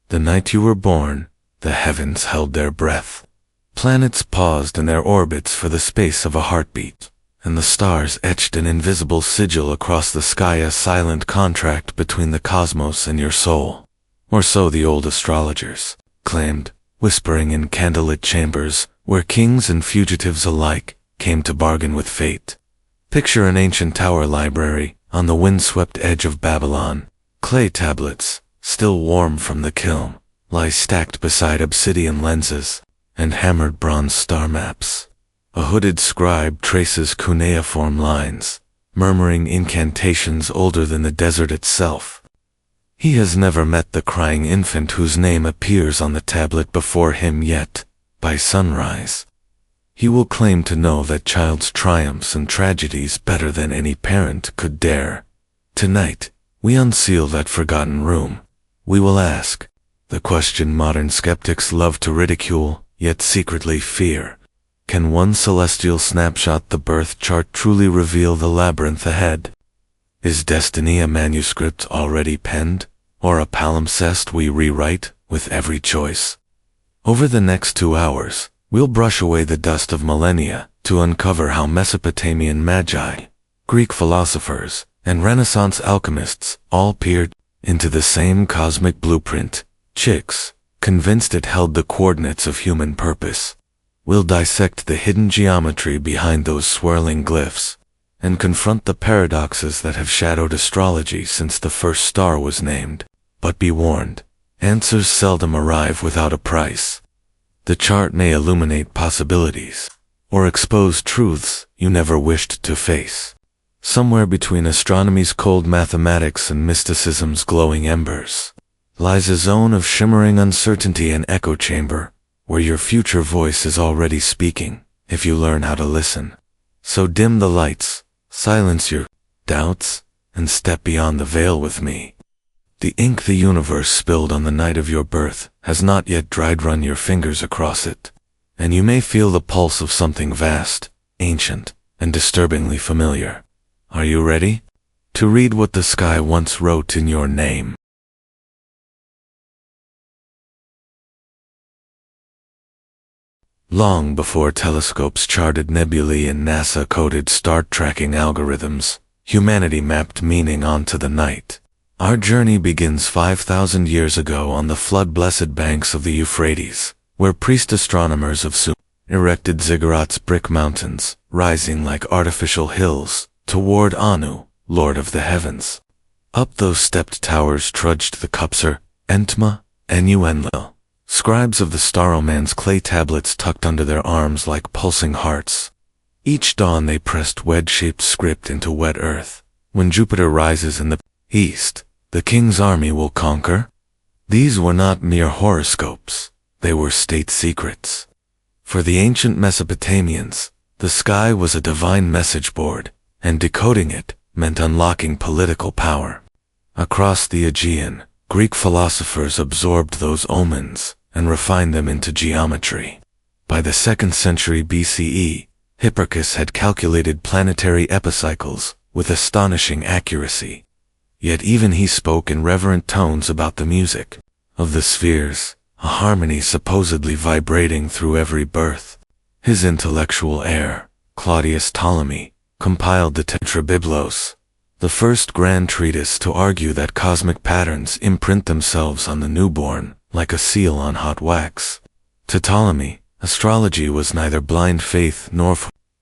The night you were born, the heavens held their breath. Planets paused in their orbits for the space of a heartbeat, and the stars etched an invisible sigil across the sky, a silent contract between the cosmos and your soul. Or so the old astrologers claimed, whispering in candlelit chambers where kings and fugitives alike came to bargain with fate. Picture an ancient tower library on the windswept edge of Babylon. Clay tablets, still warm from the kiln, lie stacked beside obsidian lenses and hammered bronze star maps. A hooded scribe traces cuneiform lines, murmuring incantations older than the desert itself. He has never met the crying infant whose name appears on the tablet before him, yet, by sunrise, he will claim to know that child's triumphs and tragedies better than any parent could dare. Tonight, we unseal that forgotten room. We will ask the question modern skeptics love to ridicule, yet secretly fear. Can one celestial snapshot, the birth chart, truly reveal the labyrinth ahead? Is destiny a manuscript already penned, or a palimpsest we rewrite with every choice? Over the next 2 hours, we'll brush away the dust of millennia to uncover how Mesopotamian magi, Greek philosophers, and Renaissance alchemists all peered into the same cosmic blueprint, Chicks, convinced it held the coordinates of human purpose. We'll dissect the hidden geometry behind those swirling glyphs, and confront the paradoxes that have shadowed astrology since the first star was named. But be warned, answers seldom arrive without a price. The chart may illuminate possibilities, or expose truths you never wished to face. Somewhere between astronomy's cold mathematics and mysticism's glowing embers lies a zone of shimmering uncertainty, an echo chamber, where your future voice is already speaking, if you learn how to listen. So dim the lights, silence your doubts, and step beyond the veil with me. The ink the universe spilled on the night of your birth has not yet dried. Run your fingers across it, and you may feel the pulse of something vast, ancient, and disturbingly familiar. Are you ready to read what the sky once wrote in your name? Long before telescopes charted nebulae and NASA coded star tracking algorithms, humanity mapped meaning onto the night. Our journey begins 5,000 years ago on the flood-blessed banks of the Euphrates, where priest astronomers of Sumer erected ziggurats, brick mountains, rising like artificial hills, toward Anu, Lord of the Heavens. Up those stepped towers trudged the Kupser, Entma, and Enlil, scribes of the Staromans, clay tablets tucked under their arms like pulsing hearts. Each dawn they pressed wedge-shaped script into wet earth. When Jupiter rises in the east, the king's army will conquer. These were not mere horoscopes, they were state secrets. For the ancient Mesopotamians, the sky was a divine message board, and decoding it meant unlocking political power. Across the Aegean, Greek philosophers absorbed those omens and refined them into geometry. By the 2nd century BCE, Hipparchus had calculated planetary epicycles with astonishing accuracy. Yet even he spoke in reverent tones about the music of the spheres, a harmony supposedly vibrating through every birth. His intellectual heir, Claudius Ptolemy, compiled the Tetrabiblos, the first grand treatise to argue that cosmic patterns imprint themselves on the newborn, like a seal on hot wax. To Ptolemy, astrology was neither blind faith nor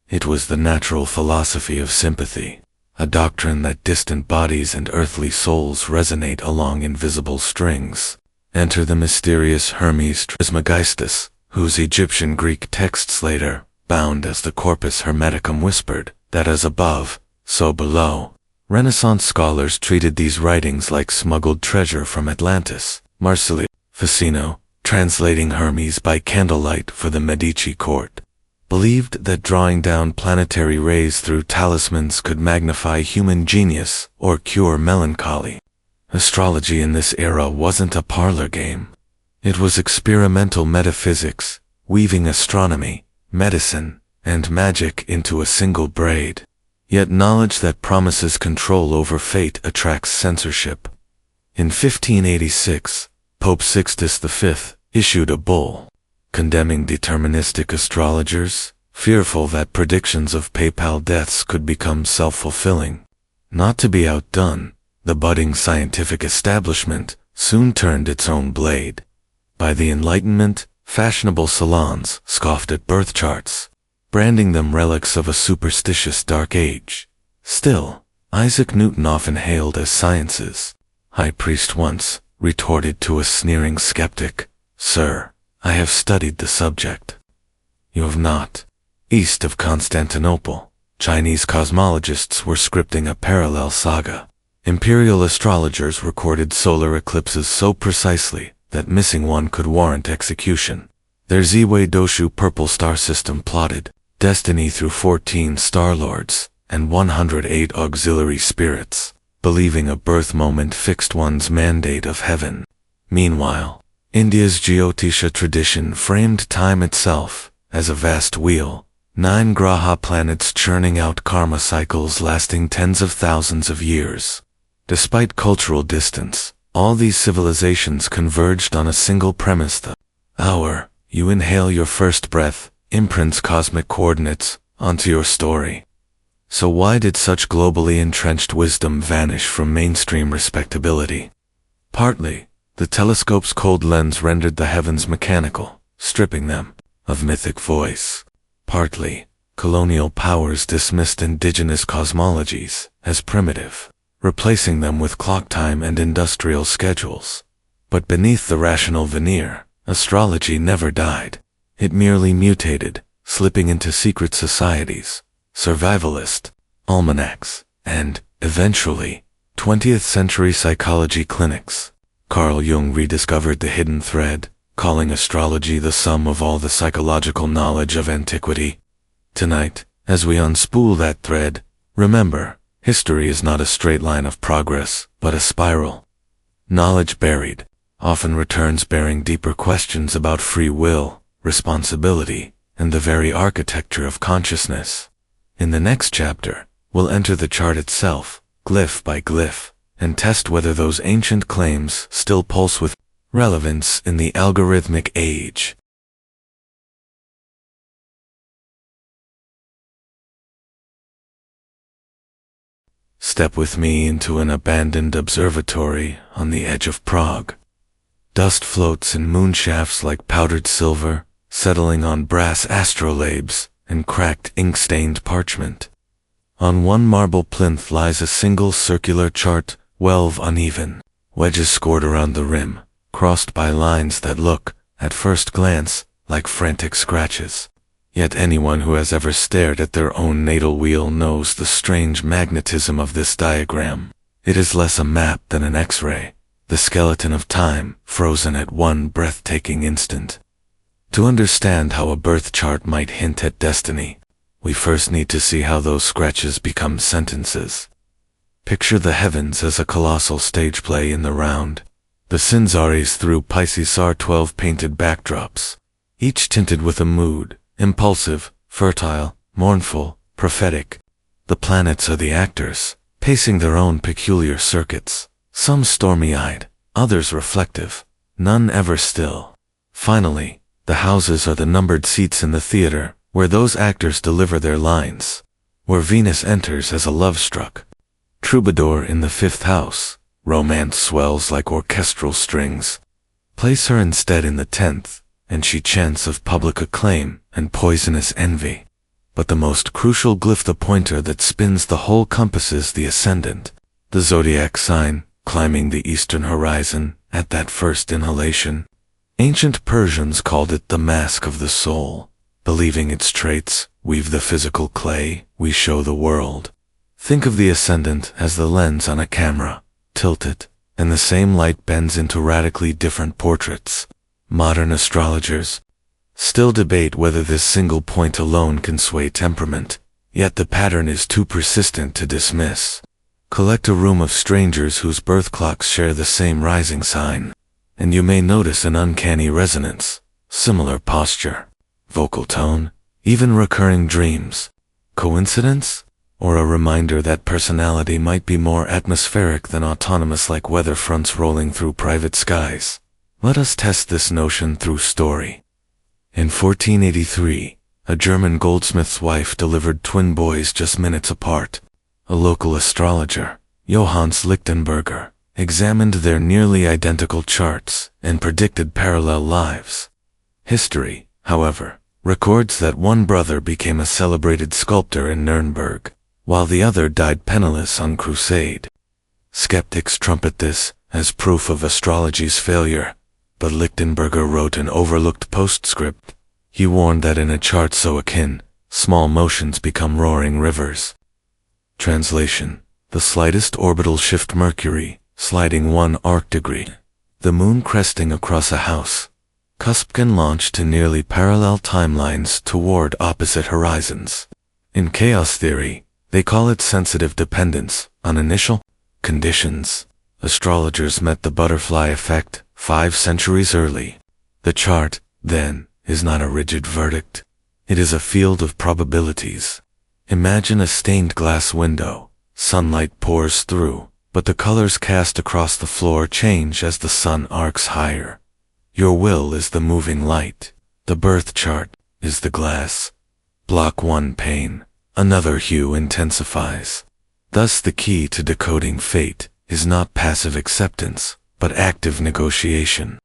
it was the natural philosophy of sympathy, a doctrine that distant bodies and earthly souls resonate along invisible strings. Enter the mysterious Hermes Trismegistus, whose Egyptian-Greek texts later, bound as the Corpus Hermeticum, whispered that as above, so below. Renaissance scholars treated these writings like smuggled treasure from Atlantis. Marsilio Ficino, translating Hermes by candlelight for the Medici court, believed that drawing down planetary rays through talismans could magnify human genius or cure melancholy. Astrology in this era wasn't a parlor game. It was experimental metaphysics, weaving astronomy, medicine, and magic into a single braid. Yet knowledge that promises control over fate attracts censorship. In 1586, Pope Sixtus V issued a bull condemning deterministic astrologers, fearful that predictions of papal deaths could become self-fulfilling. Not to be outdone, the budding scientific establishment soon turned its own blade. By the Enlightenment, fashionable salons scoffed at birth charts, branding them relics of a superstitious dark age. Still, Isaac Newton, often hailed as science's high priest, once retorted to a sneering skeptic, "Sir, I have studied the subject. You have not." East of Constantinople, Chinese cosmologists were scripting a parallel saga. Imperial astrologers recorded solar eclipses so precisely that missing one could warrant execution. Their Ziwei Doshu purple star system plotted destiny through 14 star lords and 108 auxiliary spirits, believing a birth moment fixed one's mandate of heaven. Meanwhile, India's Jyotisha tradition framed time itself as a vast wheel, 9 graha planets churning out karma cycles lasting tens of thousands of years. Despite cultural distance, all these civilizations converged on a single premise: the hour you inhale your first breath imprints cosmic coordinates onto your story. So why did such globally entrenched wisdom vanish from mainstream respectability? Partly, the telescope's cold lens rendered the heavens mechanical, stripping them of mythic voice. Partly, colonial powers dismissed indigenous cosmologies as primitive, replacing them with clock time and industrial schedules. But beneath the rational veneer, astrology never died. It merely mutated, slipping into secret societies, survivalist almanacs, and, eventually, 20th century psychology clinics. Carl Jung rediscovered the hidden thread, calling astrology the sum of all the psychological knowledge of antiquity. Tonight, as we unspool that thread, remember, history is not a straight line of progress, but a spiral. Knowledge buried often returns bearing deeper questions about free will, responsibility, and the very architecture of consciousness. In the next chapter, we'll enter the chart itself, glyph by glyph, and test whether those ancient claims still pulse with relevance in the algorithmic age. Step with me into an abandoned observatory on the edge of Prague. Dust floats in moonshafts like powdered silver, settling on brass astrolabes and cracked ink-stained parchment. On one marble plinth lies a single circular chart, 12 uneven, wedges scored around the rim, crossed by lines that look, at first glance, like frantic scratches. Yet anyone who has ever stared at their own natal wheel knows the strange magnetism of this diagram. It is less a map than an X-ray, the skeleton of time, frozen at one breathtaking instant. To understand how a birth chart might hint at destiny, we first need to see how those scratches become sentences. Picture the heavens as a colossal stage play in the round. The Sinzaris through Pisces are 12 painted backdrops, each tinted with a mood, impulsive, fertile, mournful, prophetic. The planets are the actors, pacing their own peculiar circuits, some stormy-eyed, others reflective, none ever still. Finally, the houses are the numbered seats in the theater, where those actors deliver their lines, where Venus enters as a love-struck troubadour in the 5th house. Romance swells like orchestral strings. Place her instead in the 10th, and she chants of public acclaim and poisonous envy. But the most crucial glyph, the pointer that spins the whole compass, is the ascendant, the zodiac sign, climbing the eastern horizon at that first inhalation. Ancient Persians called it the mask of the soul. Believing its traits weave the physical clay we show the world. Think of the ascendant as the lens on a camera. Tilt it, and the same light bends into radically different portraits. Modern astrologers still debate whether this single point alone can sway temperament, yet the pattern is too persistent to dismiss. Collect a room of strangers whose birth clocks share the same rising sign, and you may notice an uncanny resonance, similar posture, vocal tone, even recurring dreams. Coincidence? Or a reminder that personality might be more atmospheric than autonomous, like weather fronts rolling through private skies? Let us test this notion through story. In 1483, a German goldsmith's wife delivered twin boys just minutes apart. A local astrologer, Johannes Lichtenberger, examined their nearly identical charts and predicted parallel lives. History, however, records that one brother became a celebrated sculptor in Nuremberg, while the other died penniless on crusade. Skeptics trumpet this as proof of astrology's failure, but Lichtenberger wrote an overlooked postscript. He warned that in a chart so akin, small motions become roaring rivers. Translation: the slightest orbital shift Mercury, sliding 1 arc degree. The moon cresting across a house. Cusp can launch to nearly parallel timelines toward opposite horizons. In chaos theory, they call it sensitive dependence on initial conditions. Astrologers met the butterfly effect 5 centuries early. The chart, then, is not a rigid verdict. It is a field of probabilities. Imagine a stained glass window. Sunlight pours through, but the colors cast across the floor change as the sun arcs higher. Your will is the moving light. The birth chart is the glass. Block one pane, another hue intensifies. Thus the key to decoding fate is not passive acceptance, but active negotiation.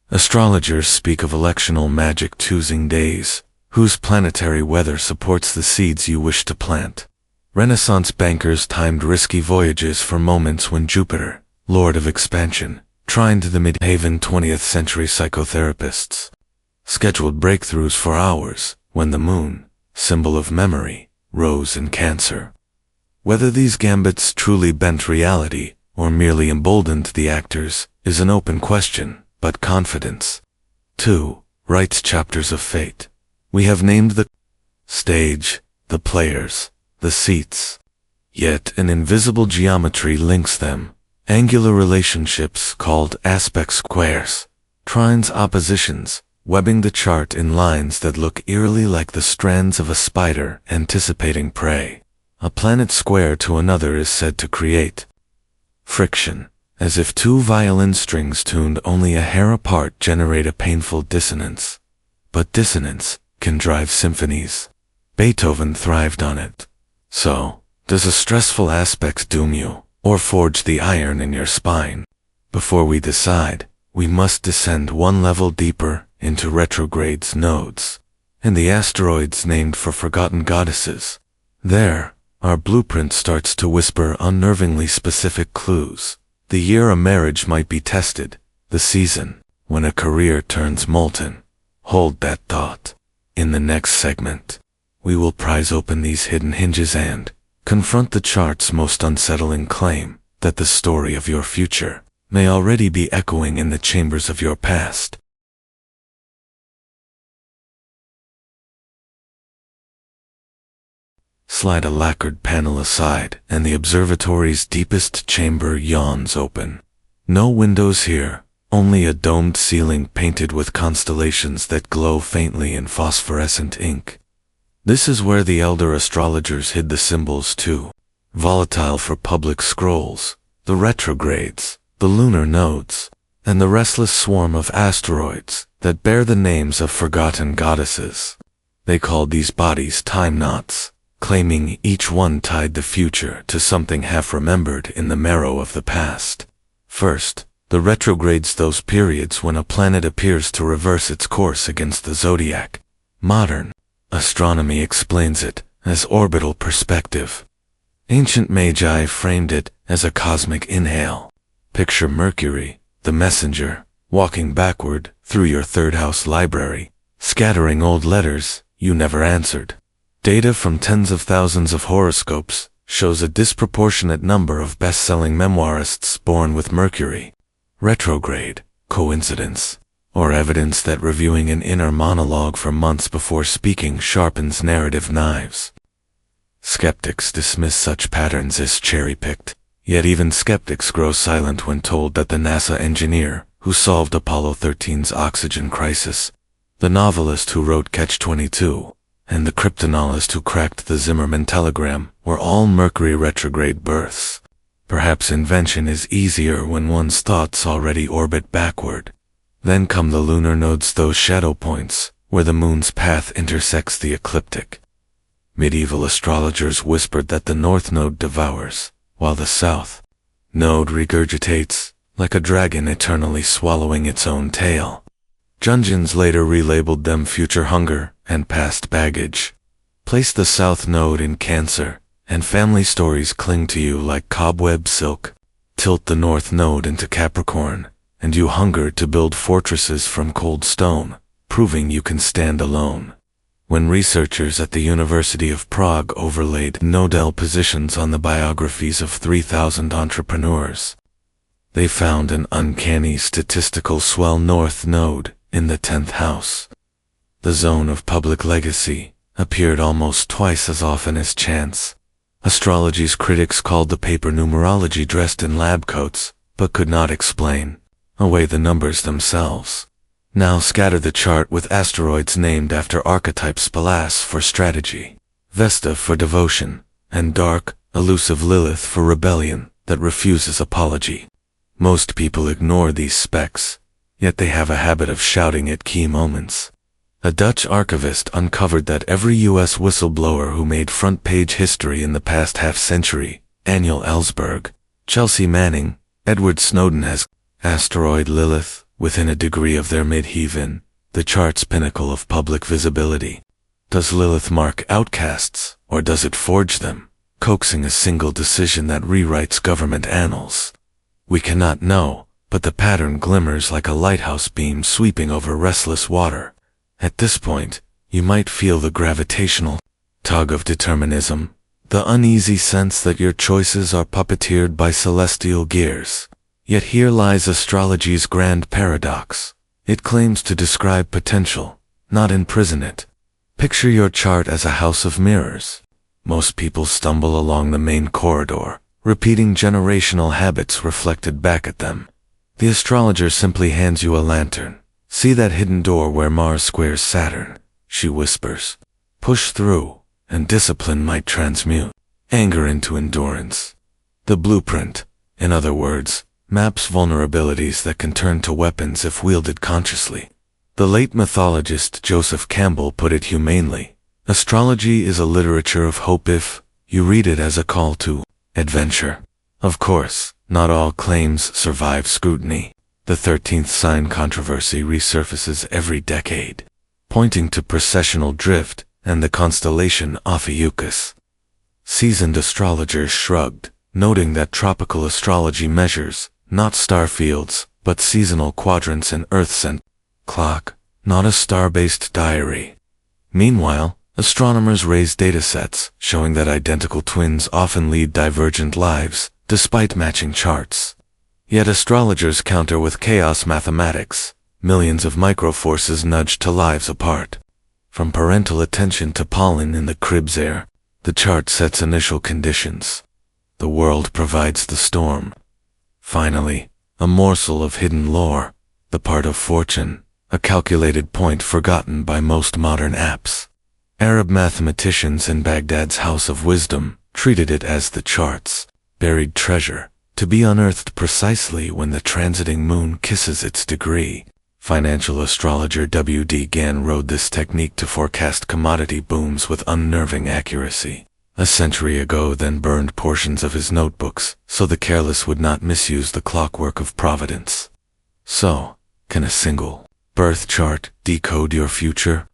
Astrologers speak of electional magic, choosing days whose planetary weather supports the seeds you wish to plant. Renaissance bankers timed risky voyages for moments when Jupiter, Lord of Expansion, trined the mid-haven 20th century psychotherapists. Scheduled breakthroughs for hours when the moon, symbol of memory, rose in Cancer. Whether these gambits truly bent reality or merely emboldened the actors is an open question, but confidence. 2. Writes chapters of fate. We have named the stage, the players, the seats. Yet an invisible geometry links them. Angular relationships called aspect squares, trines, oppositions, webbing the chart in lines that look eerily like the strands of a spider anticipating prey. A planet square to another is said to create friction, as if two violin strings tuned only a hair apart generate a painful dissonance. But dissonance can drive symphonies. Beethoven thrived on it. So, does a stressful aspect doom you, or forge the iron in your spine? Before we decide, we must descend one level deeper into retrograde's nodes, and the asteroids named for forgotten goddesses. There, our blueprint starts to whisper unnervingly specific clues. The year a marriage might be tested, the season when a career turns molten. Hold that thought. In the next segment, we will prise open these hidden hinges and confront the chart's most unsettling claim, that the story of your future may already be echoing in the chambers of your past. Slide a lacquered panel aside, and the observatory's deepest chamber yawns open. No windows here, only a domed ceiling painted with constellations that glow faintly in phosphorescent ink. This is where the elder astrologers hid the symbols too, volatile for public scrolls, the retrogrades, the lunar nodes, and the restless swarm of asteroids that bear the names of forgotten goddesses. They called these bodies time knots, claiming each one tied the future to something half-remembered in the marrow of the past. First, the retrogrades, those periods when a planet appears to reverse its course against the zodiac. Modern astronomy explains it as orbital perspective. Ancient magi framed it as a cosmic inhale. Picture Mercury, the messenger, walking backward through your third-house library, scattering old letters you never answered. Data from tens of thousands of horoscopes shows a disproportionate number of best-selling memoirists born with Mercury. Retrograde, coincidence, or evidence that reviewing an inner monologue for months before speaking sharpens narrative knives. Skeptics dismiss such patterns as cherry-picked, yet even skeptics grow silent when told that the NASA engineer who solved Apollo 13's oxygen crisis, the novelist who wrote Catch-22, and the cryptanalyst who cracked the Zimmerman telegram were all Mercury retrograde births. Perhaps invention is easier when one's thoughts already orbit backward. Then come the lunar nodes, those shadow points, where the moon's path intersects the ecliptic. Medieval astrologers whispered that the north node devours, while the south node regurgitates, like a dragon eternally swallowing its own tail. Jungians later relabeled them future hunger and past baggage. Place the south node in Cancer, and family stories cling to you like cobweb silk. Tilt the north node into Capricorn, and you hunger to build fortresses from cold stone, proving you can stand alone. When researchers at the University of Prague overlaid nodal positions on the biographies of 3,000 entrepreneurs, they found an uncanny statistical swell north node in the 10th house. The zone of public legacy appeared almost twice as often as chance. Astrology's critics called the paper numerology dressed in lab coats, but could not explain away the numbers themselves. Now scatter the chart with asteroids named after archetypes: Pallas for strategy, Vesta for devotion, and dark, elusive Lilith for rebellion that refuses apology. Most people ignore these specs, yet they have a habit of shouting at key moments. A Dutch archivist uncovered that every U.S. whistleblower who made front-page history in the past half-century, Daniel Ellsberg, Chelsea Manning, Edward Snowden, has asteroid Lilith within a degree of their midheaven, the chart's pinnacle of public visibility. Does Lilith mark outcasts, or does it forge them, coaxing a single decision that rewrites government annals? We cannot know, but the pattern glimmers like a lighthouse beam sweeping over restless water. At this point, you might feel the gravitational tug of determinism, the uneasy sense that your choices are puppeteered by celestial gears. Yet here lies astrology's grand paradox. It claims to describe potential, not imprison it. Picture your chart as a house of mirrors. Most people stumble along the main corridor, repeating generational habits reflected back at them. The astrologer simply hands you a lantern. See that hidden door where Mars squares Saturn, she whispers. Push through, and discipline might transmute anger into endurance. The blueprint, in other words, maps vulnerabilities that can turn to weapons if wielded consciously. The late mythologist Joseph Campbell put it humanely: astrology is a literature of hope if you read it as a call to adventure. Of course, not all claims survive scrutiny. The 13th sign controversy resurfaces every decade, pointing to precessional drift and the constellation Ophiuchus. Seasoned astrologers shrugged, noting that tropical astrology measures not star fields, but seasonal quadrants and Earth-sent clock, not a star-based diary. Meanwhile, astronomers raise datasets showing that identical twins often lead divergent lives, despite matching charts. Yet astrologers counter with chaos mathematics. Millions of microforces nudge to lives apart. From parental attention to pollen in the crib's air, the chart sets initial conditions. The world provides the storm. Finally, a morsel of hidden lore, the part of fortune, a calculated point forgotten by most modern apps. Arab mathematicians in Baghdad's House of Wisdom treated it as the chart's buried treasure, to be unearthed precisely when the transiting moon kisses its degree. Financial astrologer W.D. Gann rode this technique to forecast commodity booms with unnerving accuracy. A century ago, then burned portions of his notebooks so the careless would not misuse the clockwork of providence. So, can a single birth chart decode your future?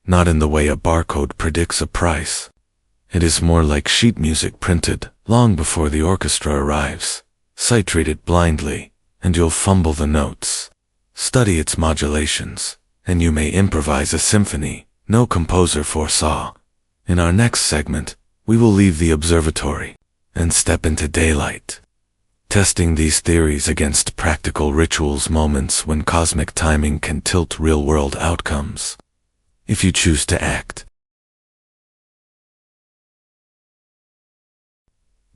Not in the way a barcode predicts a price. It is more like sheet music printed long before the orchestra arrives. Sight-read it blindly, and you'll fumble the notes. Study its modulations, and you may improvise a symphony no composer foresaw. In our next segment, we will leave the observatory and step into daylight, testing these theories against practical rituals, moments when cosmic timing can tilt real-world outcomes, if you choose to act.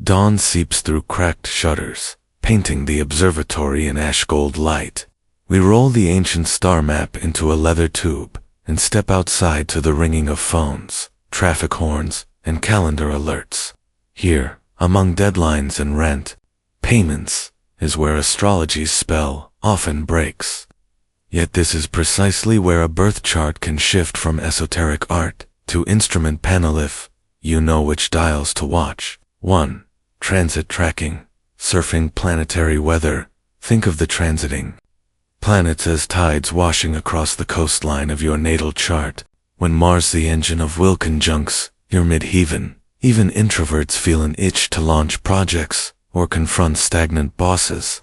Dawn seeps through cracked shutters, painting the observatory in ash-gold light. We roll the ancient star map into a leather tube and step outside to the ringing of phones, traffic horns, and calendar alerts. Here, among deadlines and rent payments, is where astrology's spell often breaks. Yet this is precisely where a birth chart can shift from esoteric art to instrument panel if you know which dials to watch. 1. Transit tracking. Surfing planetary weather. Think of the transiting planets as tides washing across the coastline of your natal chart. When Mars the engine of will conjuncts your midheaven, even introverts feel an itch to launch projects or confront stagnant bosses.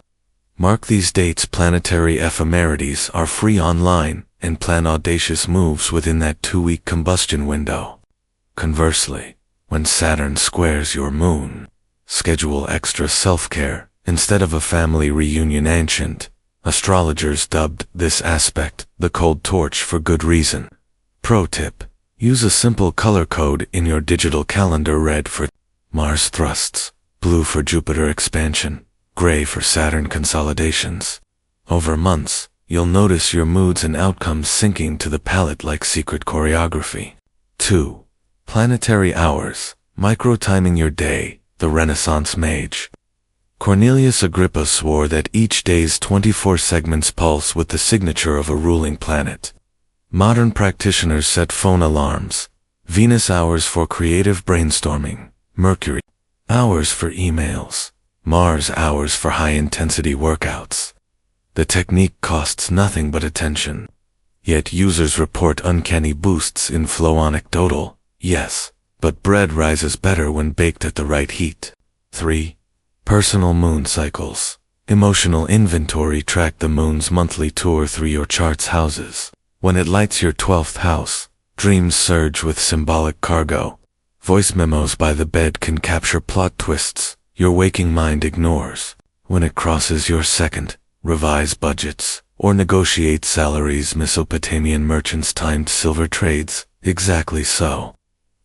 Mark these dates. Planetary ephemerides are free online, and plan audacious moves within that 2-week combustion window. Conversely, when Saturn squares your moon, schedule extra self-care instead of a family reunion. Ancient astrologers dubbed this aspect the cold torch for good reason. Pro tip: use a simple color code in your digital calendar: red for Mars thrusts, blue for Jupiter expansion, gray for Saturn consolidations. Over months, you'll notice your moods and outcomes syncing to the palette like secret choreography. 2. Planetary hours. Micro-timing your day. The Renaissance mage Cornelius Agrippa swore that each day's 24 segments pulse with the signature of a ruling planet. Modern practitioners set phone alarms. Venus hours for creative brainstorming, Mercury hours for emails, Mars hours for high-intensity workouts. The technique costs nothing but attention. Yet users report uncanny boosts in flow. Anecdotal, yes, but bread rises better when baked at the right heat. 3. Personal moon cycles. Emotional inventory. Track the moon's monthly tour through your chart's houses. When it lights your 12th house, dreams surge with symbolic cargo. Voice memos by the bed can capture plot twists your waking mind ignores. When it crosses your 2nd, revise budgets or negotiate salaries. Mesopotamian merchants timed silver trades exactly so.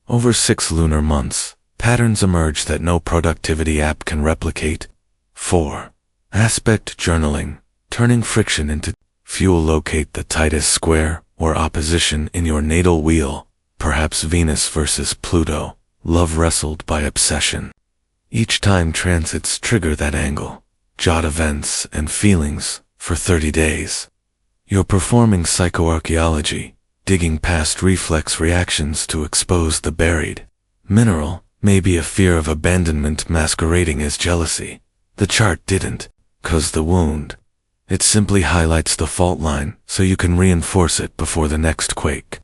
Over 6 lunar months, patterns emerge that no productivity app can replicate. 4. Aspect journaling. Turning friction into fuel. Locate the tightest square or opposition in your natal wheel. Perhaps Venus versus Pluto, love wrestled by obsession. Each time transits trigger that angle. Jot events and feelings for 30 days. You're performing psychoarchaeology, digging past reflex reactions to expose the buried mineral. Maybe a fear of abandonment masquerading as jealousy. The chart didn't cause the wound. It simply highlights the fault line so you can reinforce it before the next quake.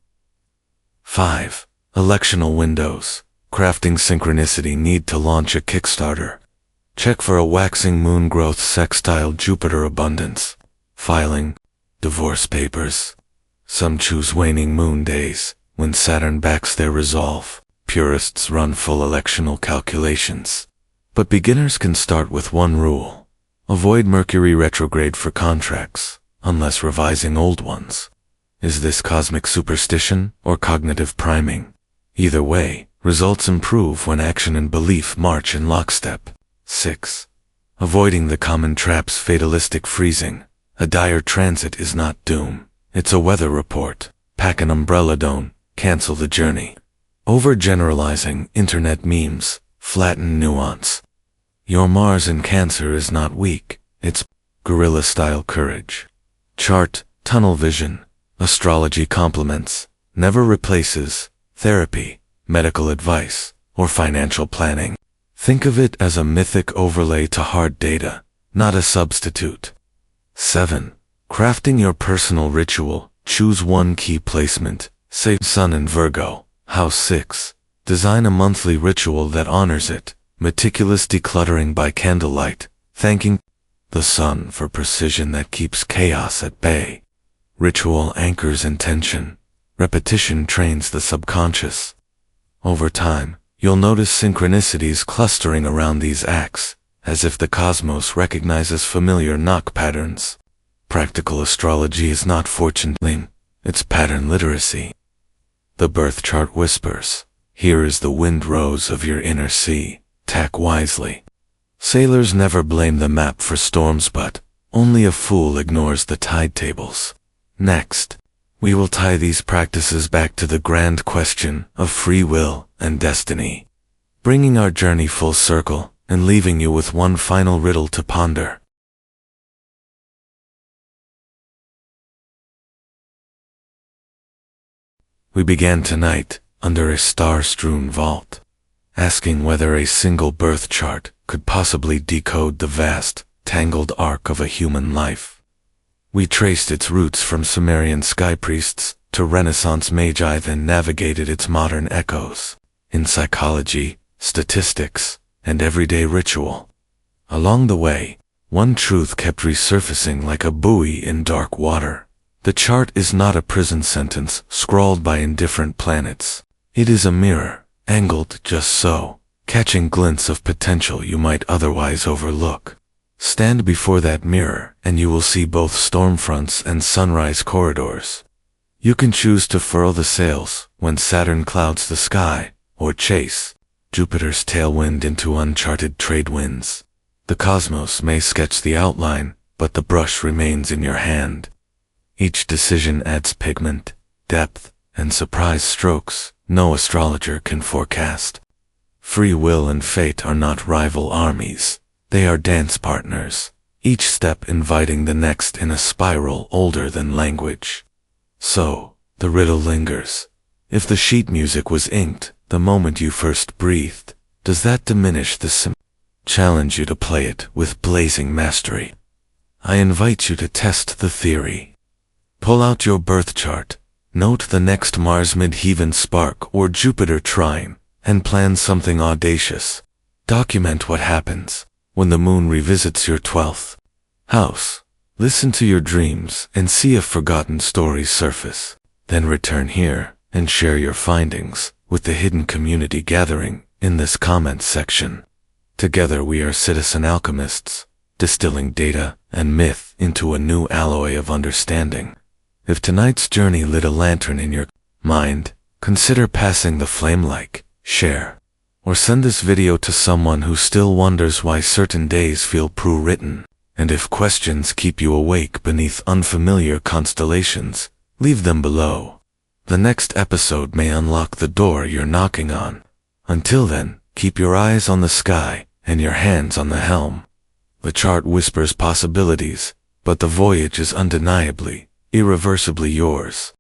5. Electional windows. Crafting synchronicity. Need to launch a Kickstarter. Check for a waxing moon growth sextile Jupiter abundance. Filing, divorce papers. Some choose waning moon days, when Saturn backs their resolve. Purists run full electional calculations. But beginners can start with one rule. Avoid Mercury retrograde for contracts, unless revising old ones. Is this cosmic superstition or cognitive priming? Either way, results improve when action and belief march in lockstep. 6. Avoiding the common traps. Fatalistic freezing. A dire transit is not doom. It's a weather report. Pack an umbrella. Don't cancel the journey. Overgeneralizing. Internet memes flatten nuance. Your Mars in Cancer is not weak. It's guerrilla-style courage. Chart, tunnel vision. Astrology complements, never replaces, therapy, medical advice, or financial planning. Think of it as a mythic overlay to hard data, not a substitute. 7. Crafting your personal ritual. Choose one key placement, say Sun in Virgo, House 6. Design a monthly ritual that honors it. Meticulous decluttering by candlelight, thanking the sun for precision that keeps chaos at bay. Ritual anchors intention. Repetition trains the subconscious. Over time, you'll notice synchronicities clustering around these acts, as if the cosmos recognizes familiar knock patterns. Practical astrology is not fortune telling, it's pattern literacy. The birth chart whispers, here is the windrose of your inner sea, tack wisely. Sailors never blame the map for storms, but only a fool ignores the tide tables. Next, we will tie these practices back to the grand question of free will and destiny, bringing our journey full circle and leaving you with one final riddle to ponder. We began tonight under a star-strewn vault, asking whether a single birth chart could possibly decode the vast, tangled arc of a human life. We traced its roots from Sumerian sky priests to Renaissance magi, then navigated its modern echoes in psychology, statistics, and everyday ritual. Along the way, one truth kept resurfacing like a buoy in dark water. The chart is not a prison sentence scrawled by indifferent planets. It is a mirror, angled just so, catching glints of potential you might otherwise overlook. Stand before that mirror and you will see both storm fronts and sunrise corridors. You can choose to furl the sails when Saturn clouds the sky, or chase Jupiter's tailwind into uncharted trade winds. The cosmos may sketch the outline, but the brush remains in your hand. Each decision adds pigment, depth, and surprise strokes no astrologer can forecast. Free will and fate are not rival armies. They are dance partners, each step inviting the next in a spiral older than language. So, the riddle lingers. If the sheet music was inked the moment you first breathed, does that diminish the challenge you to play it with blazing mastery? I invite you to test the theory. Pull out your birth chart, note the next Mars midheaven spark or Jupiter trine, and plan something audacious. Document what happens when the moon revisits your 12th house. Listen to your dreams and see if forgotten stories surface. Then return here and share your findings with the hidden community gathering in this comment section. Together we are citizen alchemists, distilling data and myth into a new alloy of understanding. If tonight's journey lit a lantern in your mind, consider passing the flame, like, share, or send this video to someone who still wonders why certain days feel pre-written. And if questions keep you awake beneath unfamiliar constellations, leave them below. The next episode may unlock the door you're knocking on. Until then, keep your eyes on the sky and your hands on the helm. The chart whispers possibilities, but the voyage is undeniably, irreversibly yours.